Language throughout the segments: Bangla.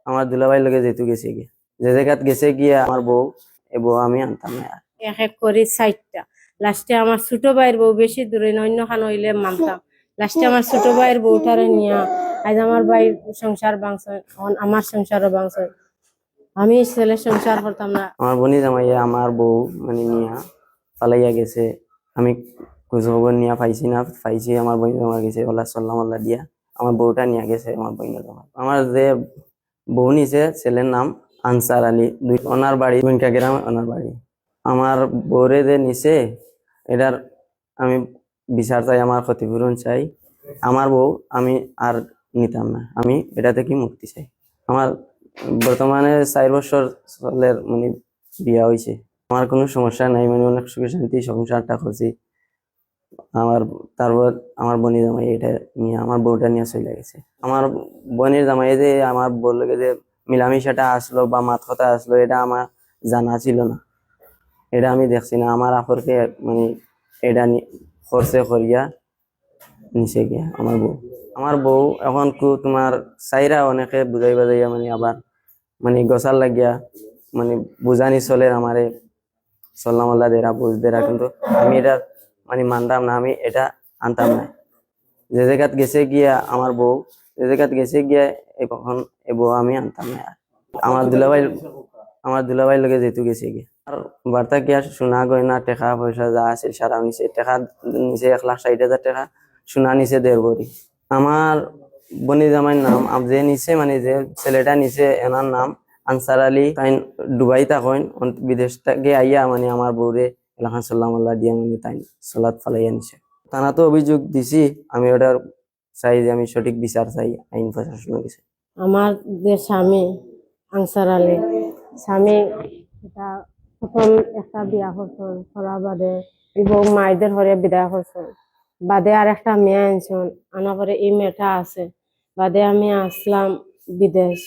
আমার দুলাভাই লগে যেহেতু গেছে গিয়ে যে জায়গাত গেছে গিয়ে আমার বউ এ বউ আমি আনতাম না আর। এক এক করে 60টা। লাস্টে আমার ছোট ভাইয়ের বউ বেশি দূরে অন্য খান হইলে মানতাম। লাস্টে আমার ছোট ভাইয়ের বউটারে নিয়া আজ আমার ভাইয়ের সংসার ভাঙছে, আমার সংসারও ভাঙছে। আমি ছেলে সংসার করতাম না। আমার বোনি জামাইয়া আমার বউ মানে নিয়া পালাইয়া গেছে। আমি খোঁজ খবর নিয়া পাইছি না, পাইছি আমার বোন জামাই গেছে ওলা সাল্লাম আল্লাহ দিয়া আমার বউটা নিয়ে গেছে আমার বোনের জামাই। আমার যে বউ নিছে ছেলের নাম আনসার আলী, ওনার বাড়ি গুইনকা গ্রাম, ওনার বাড়ি। আমার বউরে যে নিছে এটার আমি বিচার চাই, আমার ক্ষতিপূরণ চাই। আমার বউ আমি আর নিতাম না, আমি এটা থেকে মুক্তি চাই। আমার বর্তমানে 4 বছর চলের মানে বিয়া হয়েছে, আমার কোনো সমস্যা নাই, মানে অনেক সুখে শান্তি সংসারটা করছি। আমার তারপর আমার বোনের জামাই এটা নিয়ে আমার বউটা নিয়ে চলে গেছে। আমার বোনের জামাই যে আমার বললো যে মিলামিশাটা আসলো বা মাত কথা আসলো, এটা আমার জানা ছিল না, এটা আমি দেখছি না। আমার আখরকে মানে এটা খরচে করিয়া নিচে গিয়া আমার বউ এখন তোমার চাইরা অনেকে বুঝাই বাজাইয়া মানে আবার মানে গসার লাগিয়া মানে বুঝানি চলে আমারে সাল্লাম আল্লাহ দেরা বুঝ দেরা, কিন্তু আমি এটা মানে মানতাম না, আমি এটা আনতাম না। যে জায়গাত গেছে গিয়া আমার বউ, যে জায়গাত গেছে গিয়া এখন এ বউ আমি আনতাম না আর। আমার দুলাভাই লগে যেহেতু গেছে গিয়া আর বার্তা গিয়া সোনা গয়না টাকা পয়সা যা আছে সারা নিছে। টাকা নিছে 1,60,000 টাকা, সোনা নিছে 1.5 ভরি। আমার বনি জামাইয়ের নাম যে নিছে মানে যে ছেলেটা নিছে এনার নাম আনসার আলী। তাই দুবাই থাকেন, বিদেশ থেকে আইয়া মানে আমার বউরে এলাকান সাল্লাম আল্লাহ দিয়া মানে তাই সালাত ফালাইয়া নিছে। তারা তো অভিযোগ দিছি, আমি ওটার চাই যে আমি সঠিক বিচার চাই আইন প্রশাসনের কাছে। আমার যে স্বামী আনসার আলী, স্বামী এটা প্রথম একটা বিয়া করছেন, করা বাদে এবং মায়েদের ঘরে বিদায় করছেন, বাদে আর একটা মেয়ে আনছেন, আনা পরে এই মেয়েটা আছে, বাদে আমি আসলাম বিদেশ।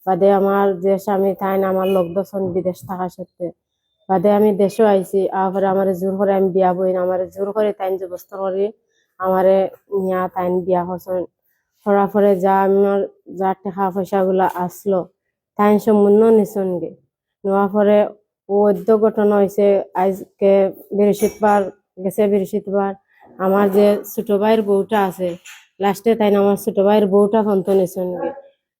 বাদে আমার যে স্বামী তাই আমার লোক দর্শন বিদেশ থাকা সত্ত্বে বাদে আমি দেশও আইছি। আবার আমার জোর করে আমি বিয়া বই না, আমার জোর করে তাইন ব্যবস্থা করি আমারে নিয়া তাইন বিয়া করছেন। করার পরে যা আমার যা টাকা পয়সা গুলা আসলো তাই সম্পূর্ণ নিছন গে নেওয়ার পরে অদ্য ঘটনা হয়েছে। আজকে বৃহস্পতিবার গেছে, বৃহস্পতিবার আমার যে ছোট ভাইয়ের বউটা আছে লাস্টে তাই আমার ছোট ভাইয়ের বউটা ফন্ত নিছন গে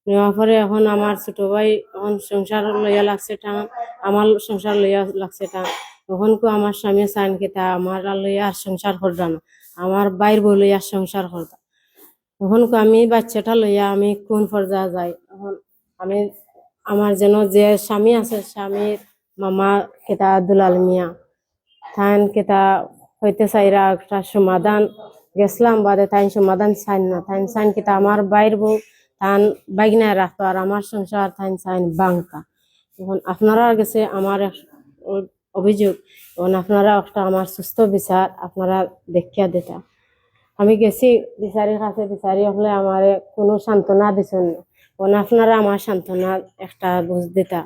নেওয়ার পরে এখন আমার ছোট ভাই এখন সংসার লইয়া লাগছে টান, আমার সংসার লইয়া লাগছে টান। তখন কো আমার স্বামী চাইন কেতা আমার লইয়া আর সংসার করবা না, আমার বাইর বউ লইয়া সংসার করবা। তখন আমি বাচ্চাটা লইয়া আমি কোন পর্যায়ে যাই। এখন আমি আমার যেন যে স্বামী আছে স্বামীর মামা কেতা দুলাল মিয়া তাইন কেতা হইতে চাইরা একটা সমাধান গেছিলাম, বাদে তাই সমাধান চাইন না, তাই চাইন কেতা আমার বাইর বউ তান বাইগনায় রাখতো আর আমার সংসার তাই চাইন বাংতা। এখন আপনারা গেছে আমার অভিযোগ, এখন আপনারা একটা আমার সুস্থ বিচার আপনারা দেখিয়া দিতা। আমি গেছি বিচারির কাছে, বিচারি হলে আমার কোনো সান্ত্বনা দিচ্ছেন না, আপনারা আমার সান্ত্বনা একটা বুঝ দিতা।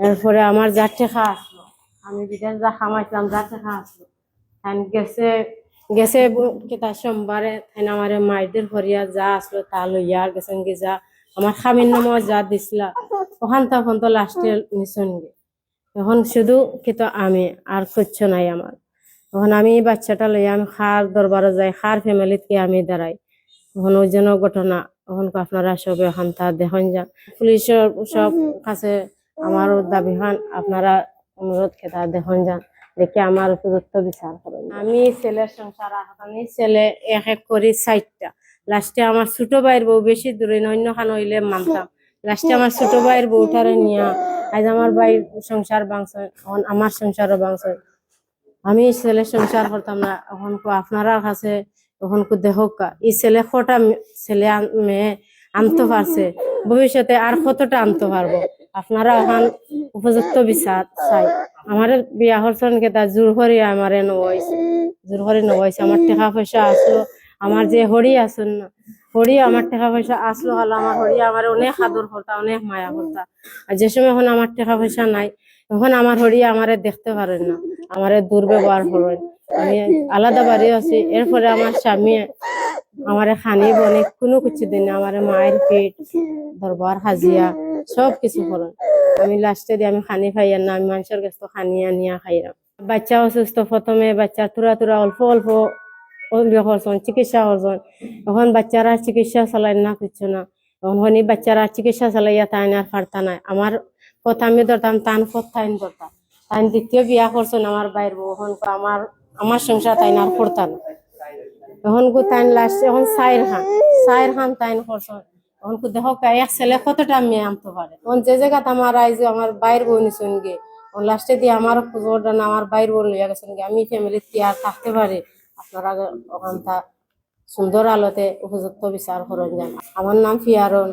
এরপরে আমার যা টেকা আসলো, আমি বিদেশ যা খামাইছিলাম যা টেকা আসলো গেছে গেছে কেতা সোমবারে আমার মায়েদের ভরিয়া যা আসলো তা লইয়া গেছেন গে, যা আমার স্বামীর নামও যা দিছিলা ওখান তখন তো লাস্টে নিছন গে। এখন শুধু কিন্তু আমি আর কিচ্ছু নাই আমার। তখন আমি বাচ্চাটা লইয়া আমি খার দরবারে যাই, খার ফ্যামিলিতে আমি দাঁড়াই। তখন ওই জন্য ঘটনা তখন আপনারা সব এখন তা দেখেন যান, পুলিশের সব কাছে আমারও দাবি হন আপনারা অনুরোধ খেতা দেখেন যান, দেখে আমার উপযুক্ত বিচার করেন। আমি ছেলের সংসার আমি ছেলে এক এক করি 60টা। লাস্টে আমার ছোট ভাইয়ের বউ বেশি দূরে অন্য খান হইলে মানতাম। লাস্টে আমার ছোট ভাইয়ের বউটারে নিয়া আজ আমার ভাইয়ের সংসার ভাঙছে, আমার সংসারও ভাঙছে। আমি ছেলে সংসার করতাম না, এখন আপনারা কাছে এখন দেখুক এই ছেলে কটা ছেলে মেয়ে আনতে পারছে, ভবিষ্যতে আর কতটা আনতে পারবো। আপনারা এখন উপযুক্ত বিচার চাই। আমার বিয়া হরছন কেতা জোর করে আমার নবাইছে, জোর করে নবাইছে। আমার টাকা পয়সা আসলো, আমার যে হরি আসুন না হরি আমার টাকা পয়সা আসলো হলো, আমার হরি আমার অনেক আদর করতা অনেক মায়া করতা। আর যে সময় এখন আমার টাকা পয়সা নাই তখন আমার হরিয়া আমারে দেখতে পারেন না, আমারে দুর্ব্যবহার করেন। আমি আলাদা বাড়ি আছি, এরপরে আমার স্বামী আমারে খানি বনে কোনো কিছু দিন না, আমারে মায়ের পেট দরবার হাজিয়া সব কিছু করেন। আমি লাস্টে দিয়ে আমি খানি খাই আর না, আমি মানুষের কাছে খানি আনিয়া খাইলাম। বাচ্চা অসুস্থ, প্রথমে বাচ্চা তুরা তুরা অল্প অল্প করছেন, চিকিৎসা করছেন। এখন বাচ্চারা চিকিৎসা চালাই না, কিছু না। এখন বাচ্চারা চিকিৎসা চালাইয়া তাই আর পারতা নাই। আমার কথা আমি ধরতাম, তান কথাইন ধরতাম। তাই দ্বিতীয় বিয়া করছেন আমার বাইর বউ, এখন আমার আমার সংসার তাই আর করতাম না। এখন তাই লাস্ট এখন সাইর খান তাইন করছেন। এখন দেখো এক ছেলে কতটা মেয়ে আনতে পারে। এখন যে জায়গাতে আমার আইজ আমার বাইর বউ নিছেন গে, লাস্টে দিয়ে আমার খোঁজটা না আমার বাইর বউ লইয়া গেছেন গে। আমি ফ্যামিলির কি আর থাকতে পারি? আপনারা ওখানটা সুন্দর আলোতে উপযুক্ত বিচার করেন যান। আমার নাম ফিয়ারন,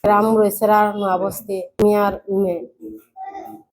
গ্রাম রয়েছে নোয়াবস্তি, মিয়ার মেয়ে।